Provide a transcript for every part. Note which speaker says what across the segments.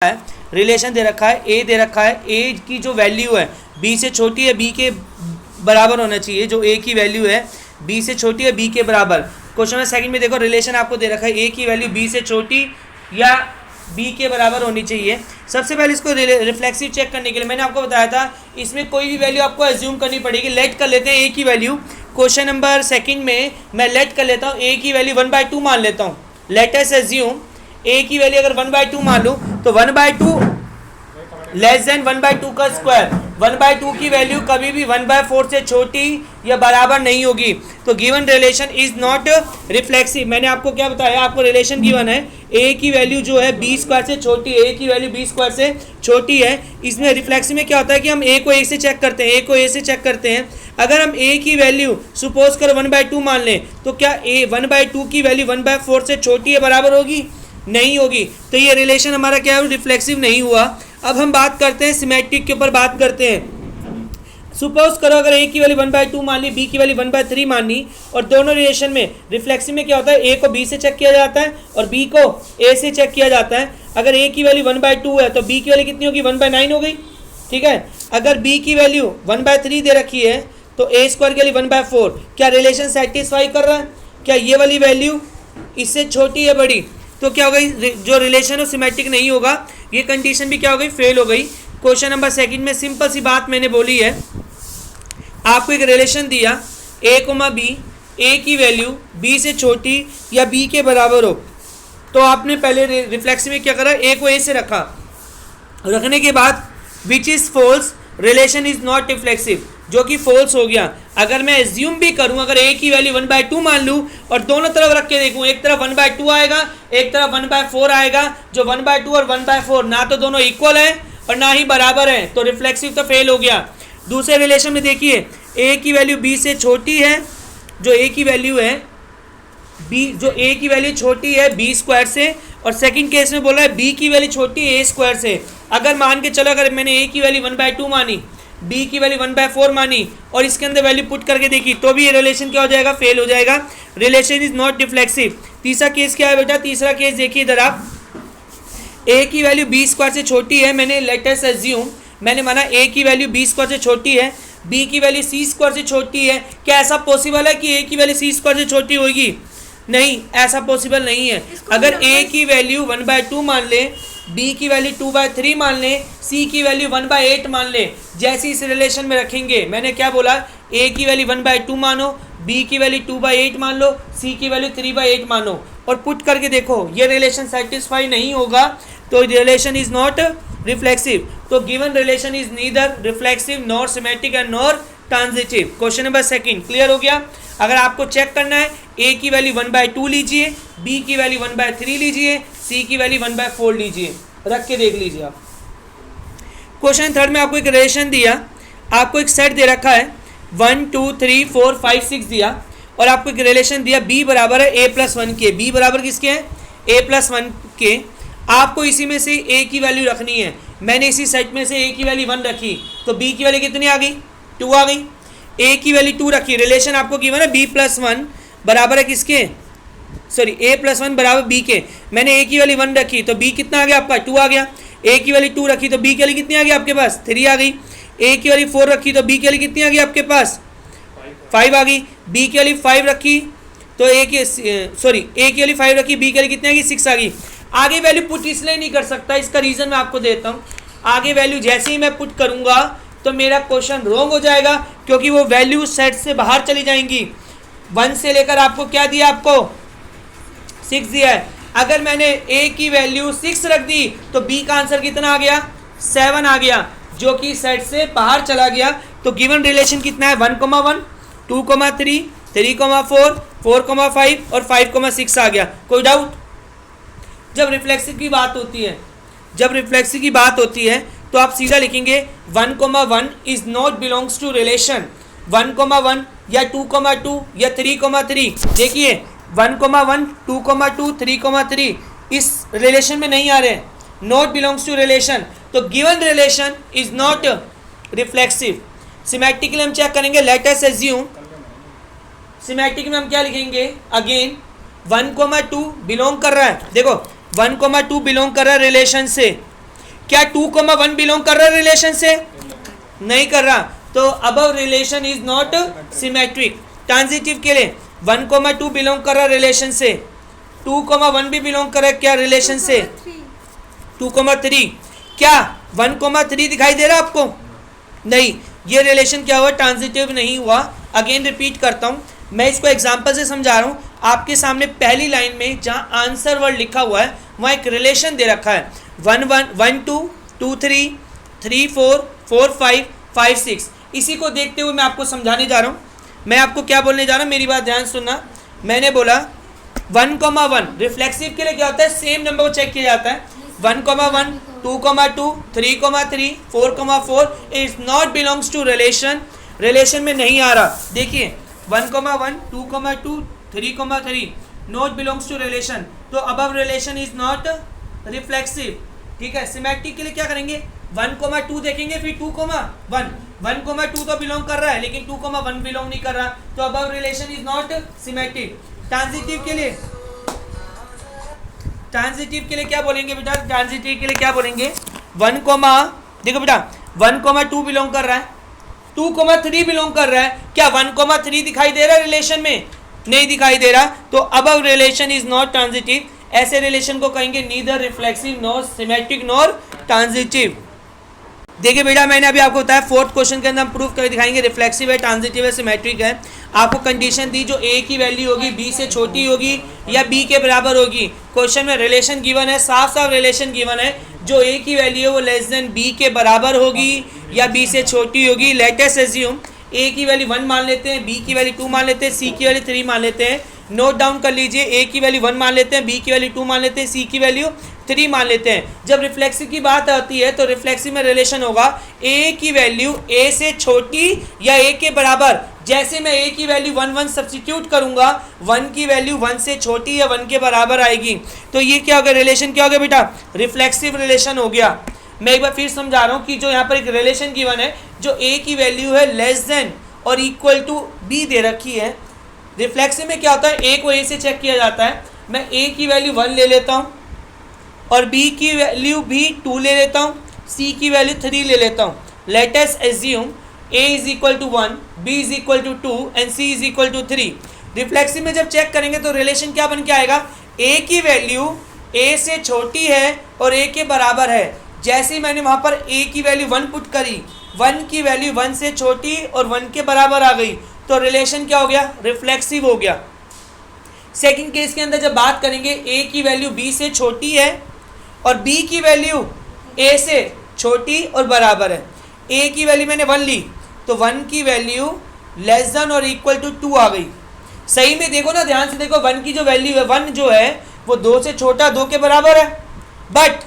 Speaker 1: है, रिलेशन दे रखा है, ए दे रखा है, ए की जो वैल्यू है बी से छोटी है, बी के बराबर होना चाहिए, जो ए की वैल्यू है बी से छोटी है बी के बराबर। क्वेश्चन नंबर सेकंड में देखो रिलेशन आपको दे रखा है, ए की वैल्यू बी से छोटी या बी के बराबर होनी चाहिए। सबसे पहले इसको रिफ्लेक्सिव चेक करने के लिए मैंने आपको बताया था इसमें कोई भी वैल्यू आपको एज्यूम करनी पड़ेगी। लेट कर लेते हैं ए की वैल्यू, क्वेश्चन नंबर सेकंड में मैं लेट कर लेता हूँ, ए की वैल्यू 1/2 मान लेता हूँ। लेट अस एज्यूम ए की वैल्यू अगर 1/2 मान लूँ तो 1/2 लेस देन 1/2 का स्क्वायर, 1/2 की वैल्यू कभी भी 1/4 से छोटी या बराबर नहीं होगी। तो given relation is not reflexive. मैंने आपको क्या बताया, आपको रिलेशन गिवन है ए की वैल्यू जो है बी स्क्वायर से छोटी है, ए की वैल्यू बी स्क्वायर से छोटी है। इसमें रिफ्लेक्सिव में क्या होता है कि हम ए को ए से चेक करते हैं, ए को ए से चेक करते हैं। अगर हम ए की वैल्यू सपोज करो 1/2 मान लें तो क्या ए 1/2 की वैल्यू 1/4 से छोटी है बराबर होगी? नहीं होगी। तो ये रिलेशन हमारा क्या है, रिफ्लेक्सिव नहीं हुआ। अब हम बात करते हैं सिमेट्रिक के ऊपर बात करते हैं। सपोज करो अगर ए की वैल्यू 1/2 मान ली, बी की वैल्यू 1/3 मान ली, और दोनों रिलेशन में रिफ्लेक्सिव में क्या होता है, ए को बी से चेक किया जाता है और बी को ए से चेक किया जाता है। अगर ए की वैल्यू 1/2 है तो बी की वैल्यू कितनी होगी, 1/9 हो गई। ठीक है, अगर बी की वैल्यू 1/3 दे रखी है तो ए स्क्वायर की वैल्यू 1/4। क्या रिलेशन सेटिस्फाई कर रहा है? क्या ये वाली वैल्यू इससे छोटी है बड़ी? तो क्या हो गई, जो रिलेशन है सिमेट्रिक नहीं होगा। ये कंडीशन भी क्या हो गई, फेल हो गई। क्वेश्चन नंबर सेकंड में सिंपल सी बात मैंने बोली है, आपको एक रिलेशन दिया ए कोमा बी, ए की वैल्यू बी से छोटी या बी के बराबर हो, तो आपने पहले रिफ्लेक्सिव में क्या करा, ए को ए से रखा। रखने के बाद which is false, relation is not reflexive, जो कि फॉल्स हो गया। अगर मैं एज्यूम भी करूं, अगर ए की वैल्यू 1/2 मान लूं और दोनों तरफ रख के देखूं, एक तरफ 1/2 आएगा, एक तरफ 1/4 आएगा, जो 1/2 और 1/4 ना तो दोनों इक्वल है और ना ही बराबर है, तो रिफ्लेक्सिव तो फेल हो गया। दूसरे रिलेशन में देखिए ए की वैल्यू बी से छोटी है, जो ए की वैल्यू है बी, जो ए की वैल्यू छोटी है बी स्क्वायर से, और सेकंड केस में बोला है बी की वैल्यू छोटी है ए स्क्वायर से। अगर मान के चलो अगर मैंने ए की वैल्यू 1/2 मानी, बी की वैल्यू 1/4 मानी और इसके अंदर वैल्यू पुट करके देखी, तो भी ये रिलेशन क्या हो जाएगा, फेल हो जाएगा। Relation is not reflexive. तीसरा केस क्या है बेटा, तीसरा केस देखिए इधर आप, ए की वैल्यू बी स्क्वायर से छोटी है, मैंने लेट अस एज्यूम, मैंने माना ए की वैल्यू बी स्क्वायर से छोटी है, बी की वैल्यू सी स्क्वायर से छोटी है। क्या ऐसा पॉसिबल है कि ए की वैल्यू सी स्क्वायर से छोटी होगी? नहीं, ऐसा पॉसिबल नहीं है। अगर ए की वैल्यू 1/2 मान ले, बी की वैल्यू 2/3 मान ले, सी की वैल्यू 1/8 मान ले, जैसे इस रिलेशन में रखेंगे, मैंने क्या बोला, ए की वैल्यू 1/2 मानो, बी की वैल्यू 2/8 मान लो, सी की वैल्यू 3/8 मानो, और पुट करके देखो ये रिलेशन सेटिस्फाई नहीं होगा, तो रिलेशन इज नॉट रिफ्लेक्सिव। तो given relation is neither reflexive nor symmetric and nor transitive. Question number second clear हो गया। अगर आपको चेक करना है, ए की वैल्यू 1/2 लीजिए, बी की वैल्यू 1/3 लीजिए, सी की वैल्यू 1/4 लीजिए, रख के देख लीजिए आप। क्वेश्चन थर्ड में आपको एक रिलेशन दिया, आपको एक सेट दे रखा है 1 2 3 4 5 6 दिया, और आपको एक रिलेशन दिया b बराबर है a+1 के। b बराबर किसके हैं, a+1 के। आपको इसी में से a की वैल्यू रखनी है। मैंने इसी सेट में से a की वैल्यू 1 रखी, तो b की वैल्यू कितनी आ गई, 2 आ गई। a की वैल्यू 2 रखी, रिलेशन आपको गिवन है b+1 बराबर है किसके, सॉरी a+1 बराबर b के। मैंने a की वैल्यू 1 रखी तो b कितना आ गया आपका, 2 आ गया। a की वैल्यू 2 रखी तो b की वैल्यू कितनी आ गई आपके पास, 3 आ गई। a की वैल्यू 4 रखी तो b की वैल्यू कितनी आ गई आपके पास, 5 आ गई। b की वैल्यू 5 रखी तो a की वैल्यू 5 रखी, b की वैल्यू कितनी आ गई, 6 आ गई। आगे वैल्यू पुट इसलिए नहीं कर सकता, इसका रीज़न मैं आपको देता हूँ। आगे वैल्यू जैसे ही मैं पुट करूँगा तो मेरा क्वेश्चन रॉन्ग हो जाएगा, क्योंकि वो वैल्यू सेट से बाहर चली जाएंगी। 1 से लेकर आपको क्या दिया, आपको 6 दिया है। अगर मैंने a की वैल्यू 6 रख दी तो b का आंसर कितना आ गया, 7 आ गया, जो कि सेट से बाहर चला गया। तो गिवन रिलेशन कितना है, 1,1 2,3 3,4 4,5 और 5,6 आ गया। कोई डाउट? जब रिफ्लेक्सिव की बात होती है तो आप सीधा लिखेंगे 1,1 is not belongs to relation 1,1 या 2,2 या 3,3। देखिए 1,1 2,2 3,3 इस रिलेशन में नहीं आ रहे, नॉट बिलोंग्स टू रिलेशन। तो given relation is not reflexive. Symmetrically हम चेक करेंगे, लेट अस एज्यूम, सिमेट्रिक में हम क्या लिखेंगे, अगेन 1,2 बिलोंग कर रहा है, देखो 1,2 बिलोंग कर रहा है रिलेशन से, क्या 2,1 बिलोंग कर रहा है रिलेशन से? नहीं कर रहा, तो above relation is not symmetric. Transitive के लिए 1,2 बिलोंग कर रहा है रिलेशन से, 2,1 भी बिलोंग कर रहा है क्या रिलेशन से? 2,3 क्या 1,3 दिखाई दे रहा है आपको? नहीं, ये रिलेशन क्या हुआ? ट्रांजिटिव नहीं हुआ। अगेन रिपीट करता हूँ, मैं इसको एग्जांपल से समझा रहा हूँ। आपके सामने पहली लाइन में जहाँ आंसर वर्ड लिखा हुआ है वहाँ एक रिलेशन दे रखा है 1 2 2 3 3 4 4 5 5 6। इसी को देखते हुए मैं आपको समझाने जा रहा हूँ। मैं आपको क्या बोलने जा रहा हूँ, मेरी बात ध्यान सुनना। मैंने बोला 1,1 रिफ्लेक्सिव के लिए क्या होता है? सेम नंबर को चेक किया जाता है। 1,1 2,2 3,3 4,4 is not belongs to relation, relation में नहीं आ रहा। देखिए 1,1 2,2 3,3 नॉट बिलोंग्स टू रिलेशन, तो above relation is not reflexive. ठीक है, सिमेट्रिक के लिए क्या करेंगे? 1,2 देखेंगे, फिर 2,1 1,2 तो बिलोंग कर रहा है लेकिन 2,1 बिलोंग नहीं कर रहा, तो above relation is not symmetric. Transitive के लिए, ट्रांजिटिव के लिए क्या बोलेंगे बेटा? ट्रांजिटिव के लिए क्या बोलेंगे? 1, देखो बेटा 1,2 बिलोंग कर रहा है, 2,3 बिलोंग कर रहा है, क्या 1,3 दिखाई दे रहा है रिलेशन में? नहीं दिखाई दे रहा, तो above relation is not transitive. ऐसे रिलेशन को कहेंगे neither reflexive nor symmetric nor transitive. देखिए बेटा, मैंने अभी आपको बताया फोर्थ क्वेश्चन के अंदर हम प्रूफ कर दिखाएंगे रिफ्लेक्सिव है, ट्रांजिटिव है, सिमेट्रिक है। आपको कंडीशन दी जो ए की वैल्यू होगी बी से छोटी होगी या बी के बराबर होगी। क्वेश्चन में रिलेशन गिवन है, साफ साफ रिलेशन गिवन है, जो ए की वैल्यू है वो लेस देन बी के बराबर होगी या बी से छोटी होगी। लेट अस अज्यूम ए की वैल्यू 1 मान लेते हैं, बी की वैल्यू 2 मान लेते हैं, सी की वैल्यू 3 मान लेते हैं। नोट डाउन कर लीजिए, ए की वैल्यू 1 मान लेते हैं, बी की वैल्यू 2 मान लेते हैं, सी की वैल्यू 3 मान लेते हैं। जब रिफ्लेक्सिव की बात आती है तो रिफ्लेक्सिव में रिलेशन होगा ए की वैल्यू ए से छोटी या ए के बराबर। जैसे मैं ए की वैल्यू 1 1 सब्सटीट्यूट करूंगा, 1 की वैल्यू 1 से छोटी या 1 के बराबर आएगी, तो ये क्या हो गया? रिलेशन क्या हो गया बेटा? रिफ्लेक्सिव रिलेशन हो गया। मैं एक बार फिर समझा रहा हूँ कि जो यहाँ पर एक रिलेशन गिवन है, जो ए की वैल्यू है लेस देन और इक्वल टू बी दे रखी है। रिफ्लेक्सिव में क्या होता है? ए को ए से चेक किया जाता है। मैं ए की वैल्यू 1 ले लेता हूँ और बी की वैल्यू भी 2 ले लेता हूँ, सी की वैल्यू 3 ले लेता हूँ। Let us assume A is equal to 1, B is equal to 2 and C is equal to 3। Reflexive में जब चेक करेंगे तो रिलेशन क्या बन के आएगा? ए की वैल्यू ए से छोटी है और ए के बराबर है। जैसे ही मैंने वहाँ पर ए की वैल्यू 1 पुट करी, 1 की वैल्यू 1 से छोटी और 1 के बराबर आ गई, तो रिलेशन क्या हो गया? रिफ्लेक्सिव हो गया। सेकंड केस के अंदर जब बात करेंगे, ए की वैल्यू बी से छोटी है और बी की वैल्यू ए से छोटी और बराबर है। ए की वैल्यू मैंने 1 ली, तो 1 की वैल्यू लेस देन और इक्वल टू 2 आ गई। सही में देखो ना, ध्यान से देखो, 1 की जो वैल्यू है, 1 जो है वो 2 से छोटा 2 के बराबर है। बट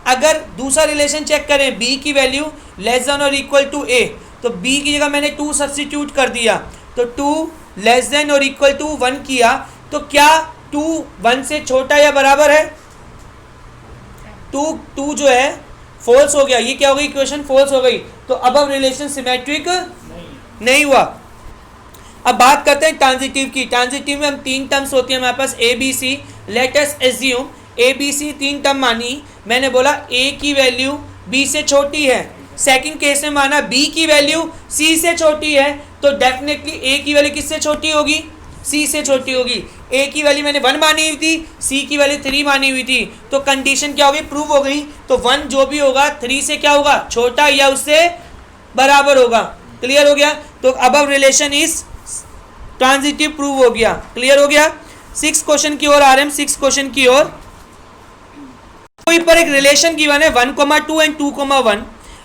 Speaker 1: अगर दूसरा रिलेशन चेक करें, बी की वैल्यू लेस देन और इक्वल टू ए, तो बी की जगह मैंने 2 सब्सटीट्यूट कर दिया, तो 2 लेस देन और इक्वल टू 1 किया, तो क्या 2 1 से छोटा या बराबर है? 2 जो है फॉल्स हो गया। ये क्या हो गई? इक्वेशन फॉल्स हो गई, तो अब रिलेशन सिमेट्रिक नहीं हुआ। अब बात करते हैं ट्रांजिटिव की। ट्रांजिटिव में हम 3 टर्म्स होती है हमारे पास, A B C. Let us assume A B C 3 term मानी। मैंने बोला ए की वैल्यू बी से छोटी है। सेकंड केस में माना बी की वैल्यू सी से छोटी है, तो डेफिनेटली ए की वैल्यू किससे छोटी होगी? सी से छोटी होगी। ए की वैल्यू मैंने 1 मानी हुई थी, सी की वैल्यू 3 मानी हुई थी, तो कंडीशन क्या होगी? प्रूव हो गई। तो 1 जो भी होगा 3 से क्या होगा? छोटा या उससे बराबर होगा। क्लियर हो गया? तो अब रिलेशन इज ट्रांजिटिव प्रूव हो गया। क्लियर हो गया? 6 क्वेश्चन की ओर आ रहे हैं। 6 क्वेश्चन की ओर कोई पर एक रिलेशन गिवन है 1,2 एंड 2,1।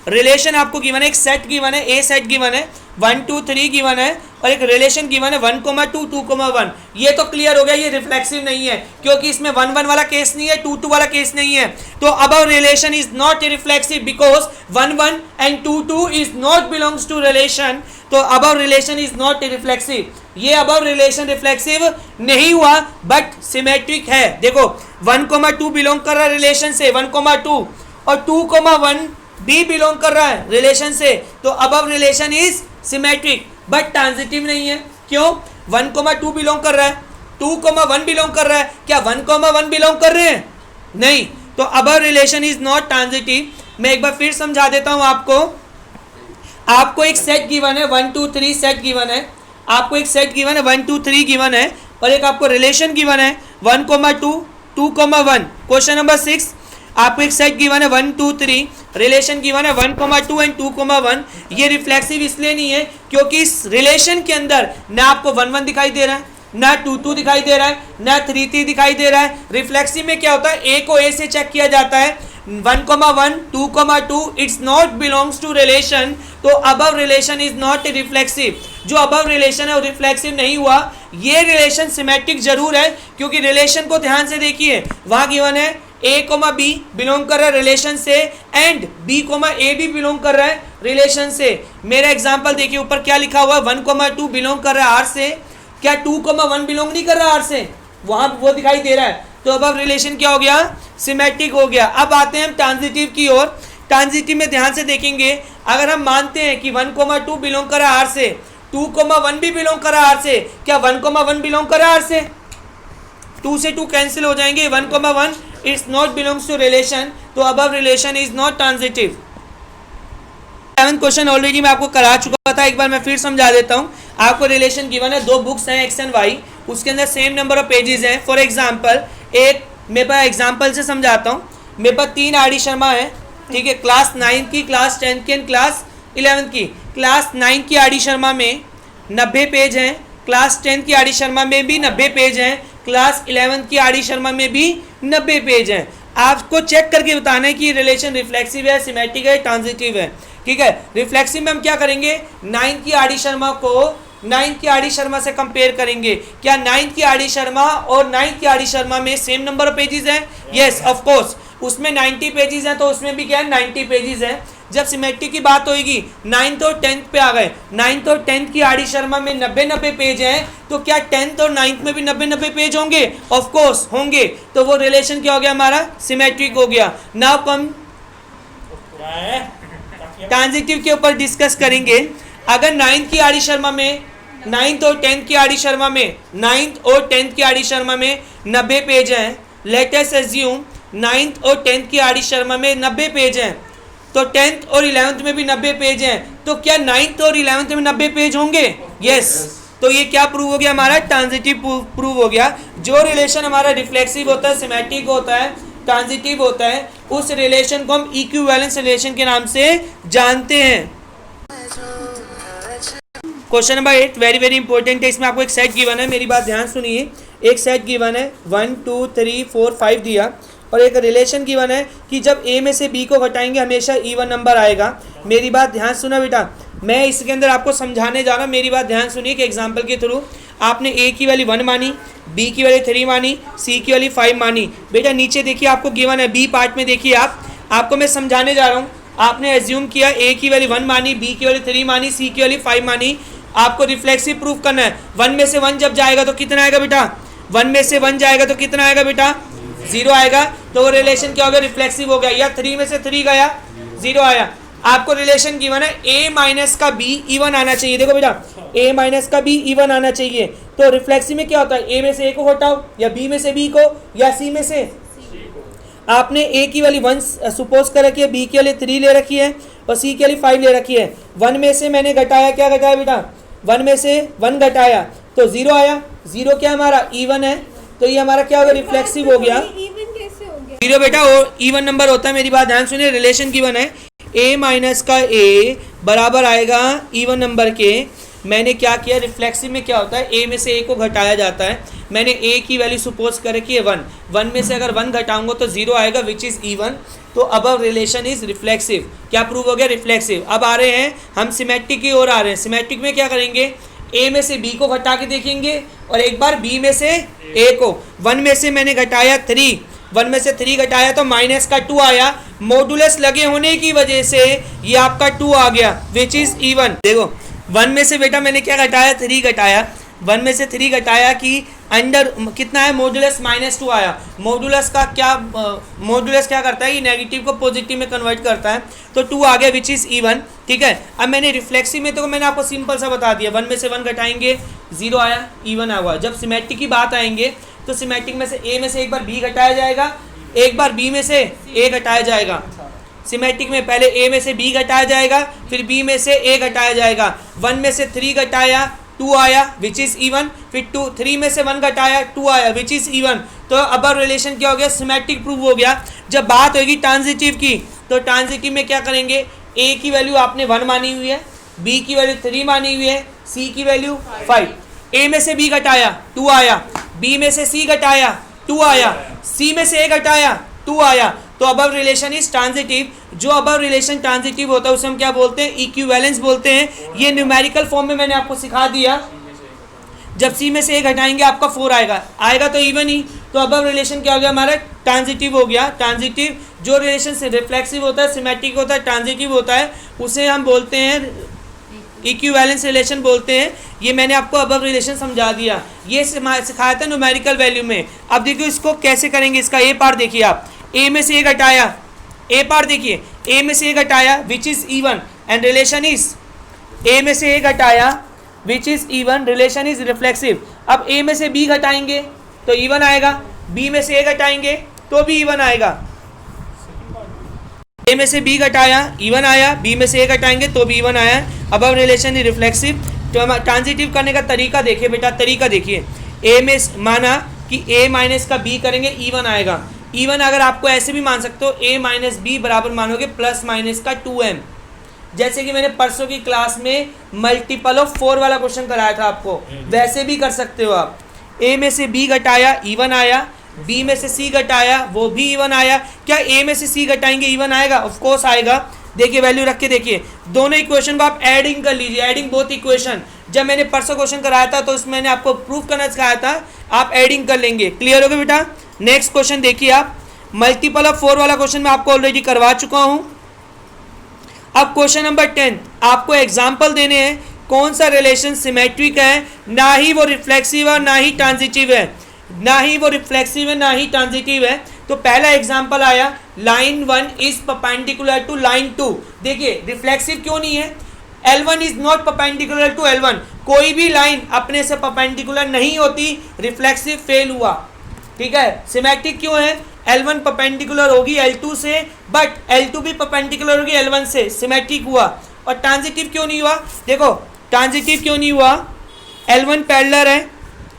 Speaker 1: रिलेशन आपको गिवन है, एक सेट गिवन है, ए सेट गिवन है, 1 2 3 गिवन है, और एक रिलेशन गिवन है 1,2 2,1। ये तो क्लियर हो गया, ये रिफ्लेक्सिव नहीं है क्योंकि इसमें 1 1 वाला केस नहीं है, 2 2 वाला केस नहीं है। तो above relation is not reflexive because 1 1 and 2 2 is not belongs to relation. तो above relation is not reflexive. ये अबव रिलेशन रिफ्लेक्सिव नहीं हुआ बट सिमेट्रिक है। देखो 1,2 बिलोंग कर रहा है रिलेशन से, 1,2, और 2,1 भी बिलोंग कर रहा है रिलेशन से, तो above relation is symmetric but transitive नहीं है। क्यों? 1,2 बिलोंग कर रहा है, 2,1 बिलोंग कर रहा है, क्या 1,1 बिलोंग कर रहे हैं? नहीं, तो above relation is not transitive. मैं एक बार फिर समझा देता हूं आपको एक सेट गिवन है 1 2 3 सेट गिवन है, आपको एक सेट गिवन है 1 2 3 गिवन है, और एक आपको रिलेशन गिवन है 1 2 2 1। क्वेश्चन नंबर 6 आपको एक सेट गिवन है 1 2 3, रिलेशन गिवन है 1 2 एंड 2 1। ये रिफ्लेक्सिव इसलिए नहीं है क्योंकि इस रिलेशन के अंदर ना आपको 1 1 दिखाई दे रहा है, ना 2 2 दिखाई दे रहा है, ना 3 3 दिखाई दे रहा है। रिफ्लेक्सिव में क्या होता है, ए को ए से चेक किया जाता है, 1 1 2 2 it's not belongs to relation, तो above relation is not reflexive. जो अबव रिलेशन है वो रिफ्लेक्सिव नहीं हुआ। ये रिलेशन सिमेट्रिक जरूर है क्योंकि रिलेशन को ध्यान से देखिए, वहां गिवन है ए कोमा बी बिलोंग कर रहा है रिलेशन से, एंड बी कोमा ए भी बिलोंग कर रहा है रिलेशन से। मेरा एग्जांपल देखिए ऊपर क्या लिखा हुआ है, 1 2 बिलोंग कर रहा है आर से, क्या 2 1 बिलोंग नहीं कर रहा आर से, वहां वो दिखाई दे रहा है, तो अब रिलेशन क्या हो गया, सिमेट्रिक हो गया। अब आते हैं हम ट्रांजिटिव की ओर। ट्रांजिटिव में ध्यान से देखेंगे, अगर हम मानते हैं कि 1 2 बिलोंग कर रहा है आर से, 2 1 भी बिलोंग कर रहा है आर से, क्या 1 1 बिलोंग कर रहा है आर से, 2 से 2 कैंसिल हो जाएंगे, 1 1 it's not belongs to relation, तो above relation is not transitive. 7 question already मैं आपको करा चुका था, एक बार मैं फिर समझा देता हूँ। आपको रिलेशन गिवन है, 2 बुक्स हैं एक्स एंड वाई, उसके अंदर सेम नंबर ऑफ पेजेस हैं। फॉर एग्जांपल एक मेरे पास एग्जांपल से समझाता हूँ, मेरे पास 3 आर.डी. शर्मा है, ठीक है, क्लास 9 की, क्लास 10 की एंड क्लास 11 की। क्लास 9 की आर.डी. शर्मा में 90 पेज हैं, क्लास 10 की आर.डी. शर्मा में भी 90 पेज हैं, क्लास 11 की आर.डी. शर्मा में भी 90 पेज हैं। आपको चेक करके बताना है कि रिलेशन रिफ्लेक्सिव है, सिमेट्रिक है, ट्रांजिटिव है, ठीक है। रिफ्लेक्सिव में हम क्या करेंगे, 9 की आर.डी. शर्मा को 9 की आर.डी. शर्मा से कंपेयर करेंगे। क्या 9 की आर.डी. शर्मा और 9 की आर.डी. शर्मा में सेम नंबर ऑफ पेजेस हैं? यस ऑफ कोर्स, उसमें 90 पेजेस हैं तो उसमें भी क्या है 90 पेजेस हैं। जब सिमेट्रिक की बात होगी 9th और 10th पे आ गए, 9th और 10th की आर.डी. शर्मा में 90 पेज हैं, तो क्या 10th और 9th में भी 90 पेज होंगे? ऑफ कोर्स होंगे, तो वो रिलेशन क्या हो गया हमारा, सिमेट्रिक हो गया। नाउ कम ट्रांजिटिव के ऊपर डिस्कस करेंगे। अगर 9th की आर.डी. शर्मा में 9th और 10th की आर.डी. शर्मा में 9th और 10th की आर.डी. शर्मा में 90 पेज हैं, लेट अस अज्यूम 9th और 10th की आर.डी. शर्मा में 90 पेज हैं, तो 10th और 11th में भी 90 पेज हैं, तो क्या 9th और 11th में 90 पेज होंगे? यस तो ये क्या प्रूव हो गया हमारा, ट्रांजिटिव प्रूव हो गया। जो रिलेशन हमारा रिफ्लेक्सिव होता है, सिमेट्रिक होता है, ट्रांजिटिव होता है, उस रिलेशन को हम इक्विवेलेंस रिलेशन के नाम से जानते हैं। Question number 8 very very important है। इसमें आपको एक सेट गिवन है, मेरी बात ध्यान सुनिए। एक सेट गिवन है 1 2 3 4 5 दिया, और एक रिलेशन गिवन है कि जब ए में से बी को घटाएंगे हमेशा इवन नंबर आएगा। मेरी बात ध्यान सुना बेटा, मैं इसके अंदर आपको समझाने जा रहा हूँ, मेरी बात ध्यान सुनिए कि एग्जांपल के थ्रू आपने ए की वैल्यू 1 मानी, बी की वैल्यू 3 मानी, सी की वैल्यू 5 मानी। बेटा नीचे देखिए आपको गिवन है, बी पार्ट में देखिए आपको मैं समझाने जा रहा हूँ। आपने एज्यूम किया ए की वैल्यू 1 मानी, बी की वैल्यू 3 मानी, सी की वैल्यू 5 मानी। आपको रिफ्लेक्सिव प्रूफ करना है। 1 में से 1 जब जाएगा तो कितना आएगा बेटा, 1 में से 1 जाएगा तो कितना आएगा बेटा, 0 आएगा, तो वो रिलेशन क्या हो गया, रिफ्लेक्सिव हो गया। या 3 में से 3 गया, 0 आया। आपको रिलेशन गिवन है a माइनस का b इवन आना चाहिए। देखो बेटा a माइनस का b इवन आना चाहिए, तो रिफ्लेक्सिव में क्या होता है, a में से a को हटाओ, या b में से b को, या c में से। आपने a की वैल्यू 1 सपोज कर रखी है, b की वैल्यू 3 ले रखी है, और c की वैल्यू 5 ले रखी है। 1 में से मैंने घटाया, क्या घटाया बेटा, 1 में से 1 घटाया तो 0 आया। 0 क्या हमारा इवन है, तो ये हमारा क्या हो गया, रिफ्लेक्सिव हो गया। 0 बेटा और इवन नंबर होता है। मेरी बात ध्यान सुनिए, रिलेशन गिवन है a माइनस का a बराबर आएगा इवन नंबर के। मैंने क्या किया, रिफ्लेक्सिव में क्या होता है, a में से a को घटाया जाता है। मैंने a की वैल्यू सपोज करे कि 1 में से अगर 1 घटाऊंगा तो 0 आएगा विच इज़ इवन, तो अब रिलेशन इज रिफ्लेक्सिव। क्या प्रूव हो गया, रिफ्लेक्सिव। अब आ रहे हैं हम सिमेट्रिक की ओर आ रहे हैं। सिमेट्रिक में क्या करेंगे, a में से b को घटा के देखेंगे, और एक बार b में से a को। 1 में से मैंने घटाया 3, 1 में से 3 घटाया तो माइनस का 2 आया। मॉडुलस लगे होने की वजह से ये आपका 2 आ गया विच इज इवन। देखो 1 में से बेटा मैंने क्या घटाया, 3 घटाया। 1 में से 3 घटाया कि अंडर कितना है, मॉडुलस -2 आया। मॉडुलस क्या करता है, ये नेगेटिव को पॉजिटिव में कन्वर्ट करता है, तो 2 आ गया विच इज इवन। ठीक है, अब मैंने रिफ्लेक्सिव में तो मैंने आपको सिंपल सा बता दिया, 1 में से 1 घटाएंगे 0 आया, इवन आया। जब सिमेट्रिक की बात आएंगे तो सिमेट्रिक में से a में से एक बार b घटाया जाएगा, एक बार बी में से ए घटाया जाएगा। सिमेट्रिक में पहले ए में से बी घटाया जाएगा, फिर बी में से ए घटाया जाएगा। 1 में से 3 घटाया 2 आया विच इज इवन, फिर 3 में से 1 घटाया 2 आया विच इज इवन। तो अब रिलेशन क्या हो गया, सिमेट्रिक प्रूव हो गया। जब बात होगी ट्रांजिटिव की, तो ट्रांजिटिव में क्या करेंगे, ए की वैल्यू आपने 1 मानी हुई है, बी की वैल्यू 3 मानी हुई है, सी की वैल्यू 5। ए में से बी घटाया 2 आया, बी में से सी घटाया 2 आया, सी में से ए घटाया 2 आया। तो अबव रिलेशन इज ट्रांजिटिव। जो अबव रिलेशन ट्रांजिटिव होता है उसे हम क्या बोलते हैं, इक्विवेलेंस बोलते हैं। ये न्यूमेरिकल फॉर्म में मैंने आपको सिखा दिया। जब सी में से ए घटाएंगे आपका 4 आएगा तो इवन ही। तो अबव रिलेशन क्या हो गया हमारा, ट्रांजिटिव हो गया। ट्रांजिटिव जो रिलेशन से रिफ्लेक्सिव होता है, सिमेट्रिक होता है, ट्रांजिटिव होता है, उसे हम बोलते हैं इक्विवेलेंस रिलेशन बोलते हैं। ये मैंने आपको अबव रिलेशन समझा दिया, ये सिखाया था न्यूमेरिकल वैल्यू में। अब देखिए इसको कैसे करेंगे। इसका ए पार्ट देखिए आप, ए में से ए घटाया, ए पार्ट देखिए, ए में से ए घटाया which is even and relation is, a में से ए घटाया which is even, relation is reflexive. अब ए में से बी घटाएंगे तो इवन आएगा, बी में से ए घटाएंगे तो भी इवन आएगा। ए में से बी घटाया इवन आया, बी में से ए घटाएंगे तो भी इवन आया। अब रिलेशन इज रिफ्लेक्सिव। ट्रांजिटिव करने का तरीका देखिए बेटा, तरीका देखिए। ए में माना कि ए माइनस का बी करेंगे, इवन आएगा। इवन अगर आपको ऐसे भी मान सकते हो, ए माइनस बी बराबर मानोगे प्लस माइनस का 2m। जैसे कि मैंने परसों की क्लास में मल्टीपल ऑफ 4 वाला क्वेश्चन कराया था आपको, वैसे भी कर सकते हो आप। ए में से बी घटाया इवन आया, बी में से सी घटाया वो भी इवन आया। क्या ए में से सी घटाएंगे इवन आएगा? ऑफ कोर्स आएगा। देखिए वैल्यू रख के देखिए, दोनों इक्वेशन को आप एडिंग कर लीजिए, एडिंग बोथ इक्वेशन। जब मैंने परसों क्वेश्चन कराया था तो उसमें मैंने आपको प्रूफ करना सिखाया था, आप एडिंग कर लेंगे। क्लियर हो गया बेटा? नेक्स्ट क्वेश्चन देखिए आप, मल्टीपल ऑफ 4 वाला क्वेश्चन मैं आपको ऑलरेडी करवा चुका हूं। अब क्वेश्चन नंबर 10 आपको एग्जाम्पल देने हैं कौन सा रिलेशन सिमेट्रिक है, ना ही वो रिफ्लेक्सिव और ना ही ट्रांजिटिव है, ना ही वो रिफ्लेक्सिव है ना ही ट्रांजिटिव है। तो पहला एग्जाम्पल आया, line 1 is perpendicular to line 2। देखिए रिफ्लेक्सिव क्यों नहीं है, L1 is not perpendicular to L1। कोई भी लाइन अपने से परपेंडिकुलर नहीं होती, रिफ्लेक्सिव फेल हुआ। ठीक है, सिमेट्रिक क्यों है, L1 परपेंडिकुलर होगी L2 से, बट L2 भी परपेंडिकुलर होगी L1 से, सिमेट्रिक हुआ। और ट्रांजिटिव क्यों नहीं हुआ, देखो ट्रांजिटिव क्यों नहीं हुआ, L1 पैरेलल है,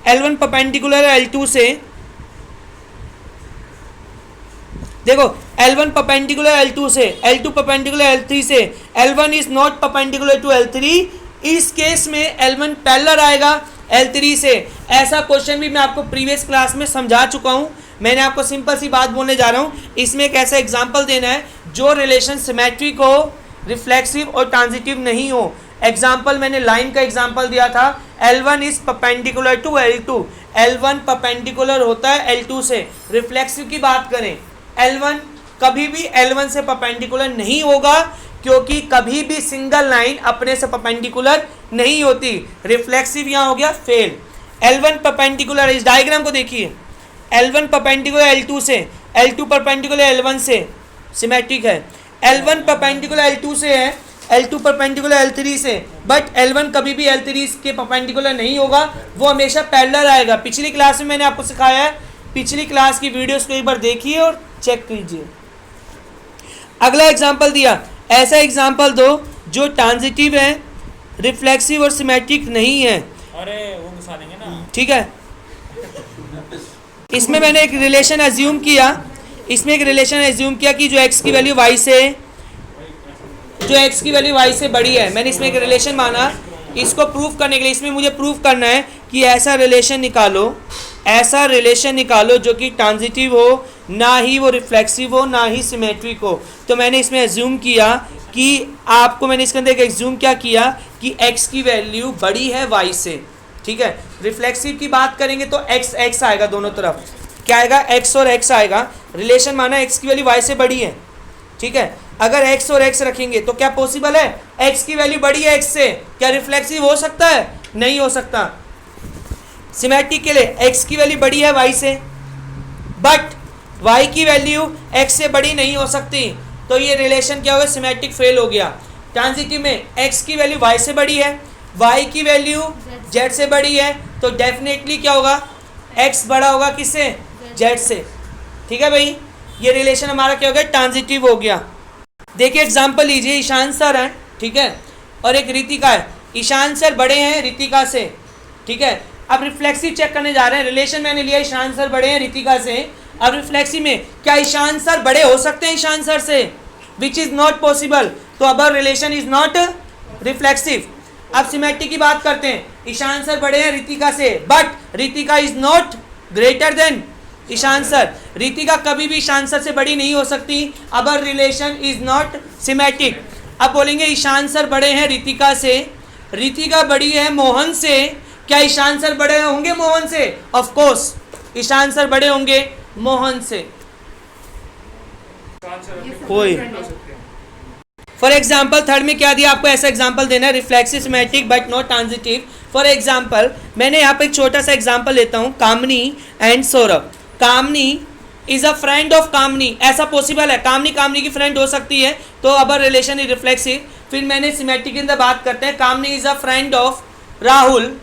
Speaker 1: L1 परपेंडिकुलर है L2 से। देखो L1 परपेंडिकुलर L2 से, L2 परपेंडिकुलर L3 से, L1 is not perpendicular to L3। इस केस में L1 पैरेलल आएगा L3 से। ऐसा क्वेश्चन भी मैं आपको प्रीवियस क्लास में समझा चुका हूं। मैंने आपको सिंपल सी बात बोलने जा रहा हूं, इसमें एक ऐसा एग्जाम्पल देना है जो रिलेशन सिमेट्रिक हो, रिफ्लेक्सिव और ट्रांजिटिव नहीं हो। एग्जाम्पल मैंने लाइन का एग्जाम्पल दिया था, L1 is perpendicular to L2, L1 perpendicular होता है L2 से। रिफ्लेक्सिव की बात करें, L1 कभी भी L1 से परपेंडिकुलर नहीं होगा, क्योंकि कभी भी सिंगल लाइन अपने से परपेंडिकुलर नहीं होती। रिफ्लेक्सिव यहाँ हो गया फेल। L1 परपेंडिकुलर, इस डायग्राम को देखिए, L1 परपेंडिकुलर L2 से, L2 परपेंडिकुलर L1 से, सिमेट्रिक है। L1 परपेंडिकुलर L2 से है, L2 परपेंडिकुलर L3 से, बट L1 कभी भी L3 के परपेंडिकुलर नहीं होगा, वो हमेशा पैरेलल आएगा। पिछली क्लास में मैंने आपको सिखाया है, पिछली क्लास की वीडियोस को एक बार देखिए और चेक कीजिए। अगला एग्जाम्पल दिया, ऐसा एग्जाम्पल दो जो ट्रांजिटिव है, रिफ्लेक्सिव और सिमेट्रिक नहीं है।
Speaker 2: अरे वो घुसा देंगे ना,
Speaker 1: ठीक है। इसमें मैंने एक रिलेशन एज्यूम किया, इसमें एक रिलेशन एज्यूम किया कि जो x की वैल्यू y से, जो x की वैल्यू y से बड़ी है, मैंने इसमें एक रिलेशन माना। इसको प्रूफ करने के लिए इसमें मुझे प्रूफ करना है कि ऐसा रिलेशन निकालो, ऐसा रिलेशन निकालो जो कि ट्रांजिटिव हो, ना ही वो रिफ्लेक्सिव हो, ना ही सिमेट्रिक हो। तो मैंने इसमें एज्यूम किया कि आपको, मैंने इसके अंदर एक एज्यूम क्या किया कि x की वैल्यू बड़ी है y से। ठीक है, रिफ्लेक्सिव की बात करेंगे तो x x आएगा दोनों तरफ, क्या आएगा, x और x आएगा। रिलेशन माना x की वैल्यू y से बड़ी है। ठीक है, अगर x और x रखेंगे तो क्या पॉसिबल है, x की वैल्यू बड़ी है x से, क्या रिफ्लेक्सिव हो सकता है? नहीं हो सकता। सिमेट्रिक के लिए x की वैल्यू बड़ी है y से, बट y की वैल्यू x से बड़ी नहीं हो सकती, तो ये रिलेशन क्या होगा, सिमेट्रिक फेल हो गया। ट्रांजिटिव में x की वैल्यू y से बड़ी है, y की वैल्यू z से बड़ी है, तो डेफिनेटली क्या होगा, x बड़ा होगा किससे, z से। ठीक है भाई, ये रिलेशन हमारा क्या हो गया, ट्रांजिटिव हो गया। देखिए एग्जाम्पल लीजिए, ईशान सर हैं, ठीक है, और एक रितिका है। ईशान सर बड़े हैं रितिका से, ठीक है। अब रिफ्लेक्सिव चेक करने जा रहे हैं, रिलेशन मैंने लिया ईशान सर बड़े हैं रितिका से। अब रिफ्लेक्सिव में क्या ईशान सर बड़े हो सकते हैं ईशान सर से, विच इज नॉट पॉसिबल, तो अब रिलेशन इज नॉट रिफ्लेक्सिव। अब सिमेट्रिक की बात करते हैं, ईशान सर बड़े हैं रितिका से, but Ritika is not greater than Ishan sir. Ritika कभी भी ईशान सर से बड़ी नहीं हो सकती, अब रिलेशन इज नॉट सिमेट्रिक। अब बोलेंगे ईशान सर बड़े हैं रितिका से, रितिका बड़ी है मोहन से, क्या ईशान सर बड़े होंगे मोहन से? ऑफ कोर्स ईशान सर बड़े होंगे मोहन से। कोई फॉर एग्जाम्पल थर्ड में क्या दिया आपको, ऐसा एग्जाम्पल देना है, reflexive symmetric but not transitive. For example मैंने यहाँ पे एक छोटा सा एग्जाम्पल लेता हूँ, Kamini and Saurabh. Kamini is a friend of Kamini, ऐसा पॉसिबल है, कामनी कामनी की फ्रेंड हो सकती है, तो अब रिलेशन इज रिफ्लेक्सिव। फिर मैंने सिमेट्रिक के अंदर बात करते हैं, Kamini is a friend of Rahul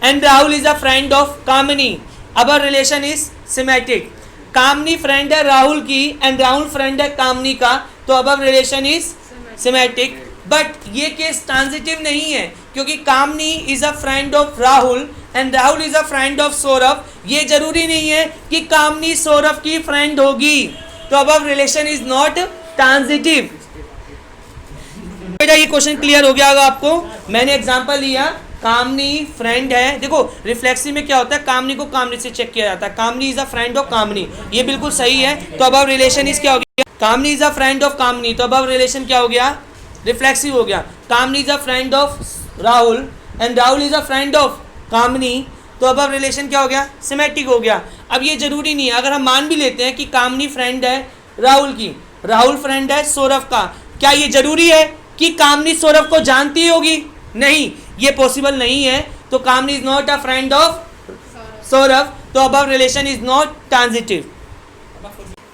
Speaker 1: and Rahul is a friend of Kamini, अब relation is symmetric. Kamini friend है राहुल की एंड राहुल फ्रेंड है कामनी का, तो अब रिलेशन इज सिमेट्रिक। बट ये केस ट्रांजिटिव नहीं है, क्योंकि Kamini is a friend of Rahul and Rahul is a friend of Saurabh. ये जरूरी नहीं है कि कामनी सौरभ की फ्रेंड होगी, तो अब रिलेशन इज नॉट ट्रांजिटिव। बेटा ये क्वेश्चन क्लियर हो गया होगा आपको। मैंने एग्जांपल लिया, कामनी फ्रेंड है, देखो रिफ्लेक्सिव में क्या होता है, कामनी को कामनी से चेक किया जाता है, कामनी इज अ फ्रेंड ऑफ कामनी, ये बिल्कुल सही है, तो अब रिलेशन इज क्या हो गया, Kamini is a friend of Kamini, तो अब रिलेशन क्या हो गया, रिफ्लेक्सिव हो गया। Kamini is a friend of Rahul and Rahul is a friend of Kamini, तो अब रिलेशन क्या हो गया, सिमेट्रिक हो गया। अब ये जरूरी नहीं है, अगर हम मान भी लेते हैं कि कामनी फ्रेंड है राहुल की, राहुल फ्रेंड है सौरभ का, क्या ये जरूरी है कि कामनी सौरभ को जानती होगी? नहीं, ये पॉसिबल नहीं है, तो Kamini is not a friend of Saurabh, तो अब रिलेशन इज नॉट ट्रांजिटिव।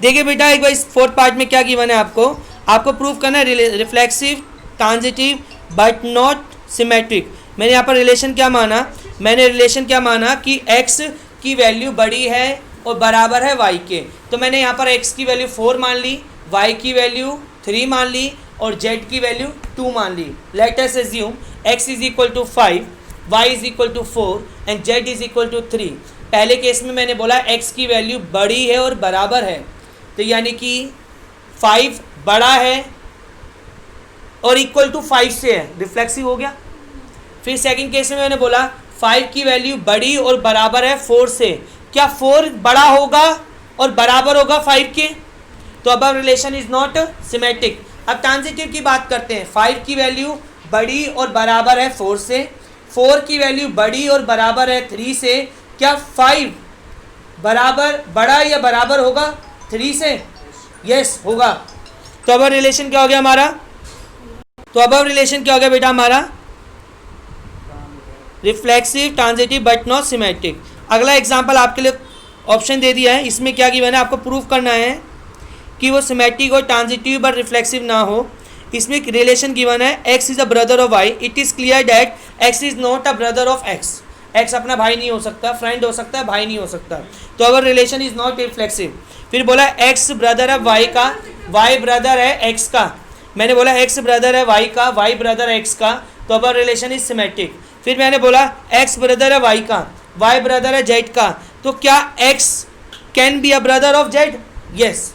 Speaker 1: देखिए बेटा एक बार इस फोर्थ पार्ट में क्या गिवन है, आपको प्रूव करना है reflexive transitive but not symmetric. मैंने यहाँ पर रिलेशन क्या माना, मैंने रिलेशन क्या माना कि x की वैल्यू बड़ी है और बराबर है y के, तो मैंने यहाँ पर x की वैल्यू 4 मान ली, y की वैल्यू 3 मान ली और z की वैल्यू 2 मान ली। Let us assume x is equal to 5, y is equal to 4 and z is equal to 3। पहले केस में मैंने बोला x की वैल्यू बड़ी है और बराबर है, तो यानी कि 5 बड़ा है और इक्वल टू 5 से है, रिफ्लेक्सिव हो गया। फिर सेकंड केस में मैंने बोला 5 की वैल्यू बड़ी और बराबर है 4 से, क्या 4 बड़ा होगा और बराबर होगा 5 के, तो अब रिलेशन इज नॉट सिमेट्रिक। अब ट्रांजिटिव की बात करते हैं, 5 की वैल्यू बड़ी और बराबर है 4 से, 4 की वैल्यू बड़ी और बराबर है 3 से, क्या 5 बराबर बड़ा या बराबर होगा 3 से? यस होगा, तो अब रिलेशन क्या हो गया हमारा, तो अब रिलेशन क्या हो गया बेटा हमारा, reflexive transitive but not symmetric. अगला एग्जांपल आपके लिए ऑप्शन दे दिया है, इसमें क्या गिवन है, आपको प्रूव करना है कि वो सिमेट्रिक और ट्रांजिटिव बट रिफ्लेक्सिव ना हो। इसमें एक रिलेशन गिवन है, x is a brother of y, it is clear that x is not a brother of x, x अपना भाई नहीं हो सकता, फ्रेंड हो सकता है, भाई नहीं हो सकता, तो our relation is not reflexive. फिर बोला x ब्रदर है y का, y ब्रदर है x का, मैंने बोला x ब्रदर है y का, y ब्रदर है x का, तो अवर रिलेशन इज सिमेट्रिक। फिर मैंने बोला x ब्रदर है y का, y ब्रदर है z का, तो क्या x can be a brother of z? Yes,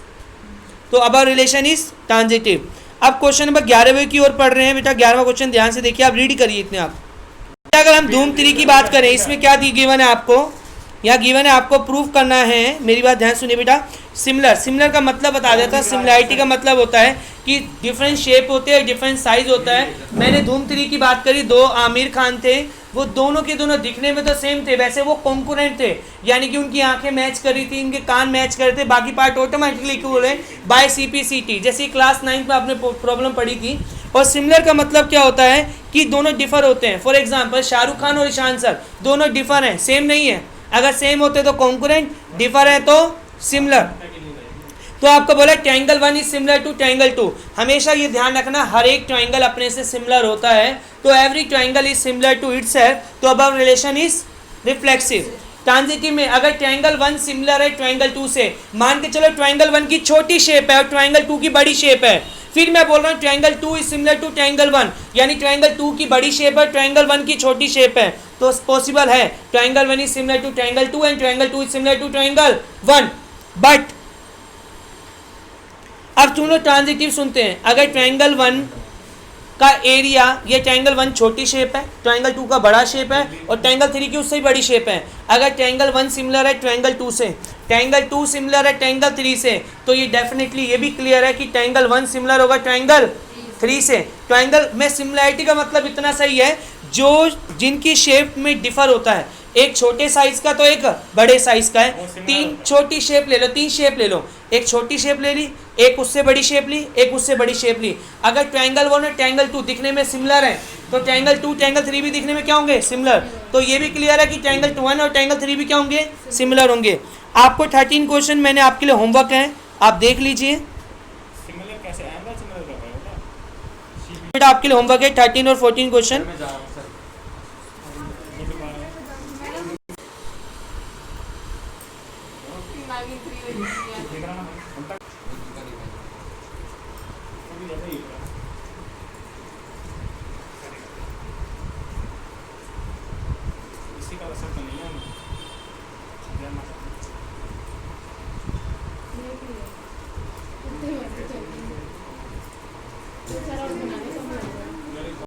Speaker 1: तो अब रिलेशन इज ट्रांजिटिव। अब क्वेश्चन नंबर 11वें की ओर पढ़ रहे हैं बेटा, 11वां क्वेश्चन ध्यान से देखिए, आप रीड करिए इतने आप। अगर हम धूम 3 की बात करें, इसमें क्या गिवन है आपको, यहाँ गिवन है आपको प्रूव करना है, मेरी बात ध्यान सुनिए बेटा। सिमिलर, सिमिलर का मतलब बता देता है, सिमिलैरिटी का मतलब होता है कि डिफरेंट शेप होते हैं, डिफरेंट साइज होता है। मैंने धूम 3 की बात करी, 2 आमिर खान थे, वो दोनों के दोनों दिखने में तो सेम थे, वैसे वो कॉन्कुरेंट थे, यानी कि उनकी आंखें मैच कर रही थी, इनके कान मैच कर रहे थे, बाकी पार्ट ऑटोमेटिकली इक्वल है बाय CPCT, जैसे क्लास 9 में आपने प्रॉब्लम पढ़ी थी। और सिमिलर का मतलब क्या होता है कि दोनों डिफर होते हैं। फॉर एग्जाम्पल शाहरुख खान और ईशान सर दोनों डिफर हैं, सेम नहीं है, अगर सेम होते तो कॉन्कुरेंट, डिफर है तो सिमिलर। तो आपको बोला triangle 1 is similar to triangle 2, हमेशा ये ध्यान रखना हर एक ट्रायंगल अपने से सिमिलर होता है, तो every triangle is similar to itself, तो अब रिलेशन इज रिफ्लेक्सिव। ट्रांजिटिव में अगर ट्रायंगल 1 सिमिलर है ट्रायंगल 2 से, मान के चलो ट्रायंगल 1 की छोटी शेप है और ट्रायंगल 2 की बड़ी शेप है, फिर मैं बोल रहा हूँ triangle 2 is similar to triangle 1, यानी ट्रायंगल 2 की बड़ी शेप है ट्रायंगल 1 की छोटी शेप है, तो पॉसिबल है triangle 1 is similar to triangle 2 and triangle 2 is similar to triangle 1। But अब तुम लोग ट्रांजिटिव सुनते हैं, अगर ट्रायंगल 1 का एरिया, ये ट्रायंगल 1 छोटी शेप है, ट्रायंगल 2 का बड़ा शेप है और ट्रायंगल 3 की उससे ही बड़ी शेप है, अगर ट्रायंगल 1 सिमिलर है ट्रायंगल 2 से, ट्रायंगल 2 सिमिलर है ट्रायंगल 3 से, तो ये डेफिनेटली ये भी क्लियर है कि ट्रायंगल 1 सिमिलर होगा ट्रायंगल 3 से। ट्रायंगल में सिमिलैरिटी का मतलब इतना सही है जो जिनकी शेप में डिफर होता है, एक छोटे साइज का तो एक बड़े साइज का है, तीन छोटी शेप ले लो, तीन शेप ले लो, एक छोटी शेप ले ली, एक उससे बड़ी शेप ली, एक उससे बड़ी शेप ली। अगर ट्रायंगल 1 और ट्रायंगल 2 दिखने में सिमिलर है तो ट्रायंगल 2 ट्रायंगल 3 भी दिखने में क्या होंगे, सिमिलर। तो ये भी क्लियर है कि ट्रायंगल 1 और ट्रायंगल 3 भी क्या होंगे, सिमिलर होंगे। आपको 13 क्वेश्चन मैंने आपके लिए होमवर्क है, आप देख लीजिए।
Speaker 2: सिमिलर कैसे एंगल सिमिलर कर रहे हो
Speaker 1: बेटा आपके लिए होमवर्क है 13 और 14 क्वेश्चन।
Speaker 2: क्या?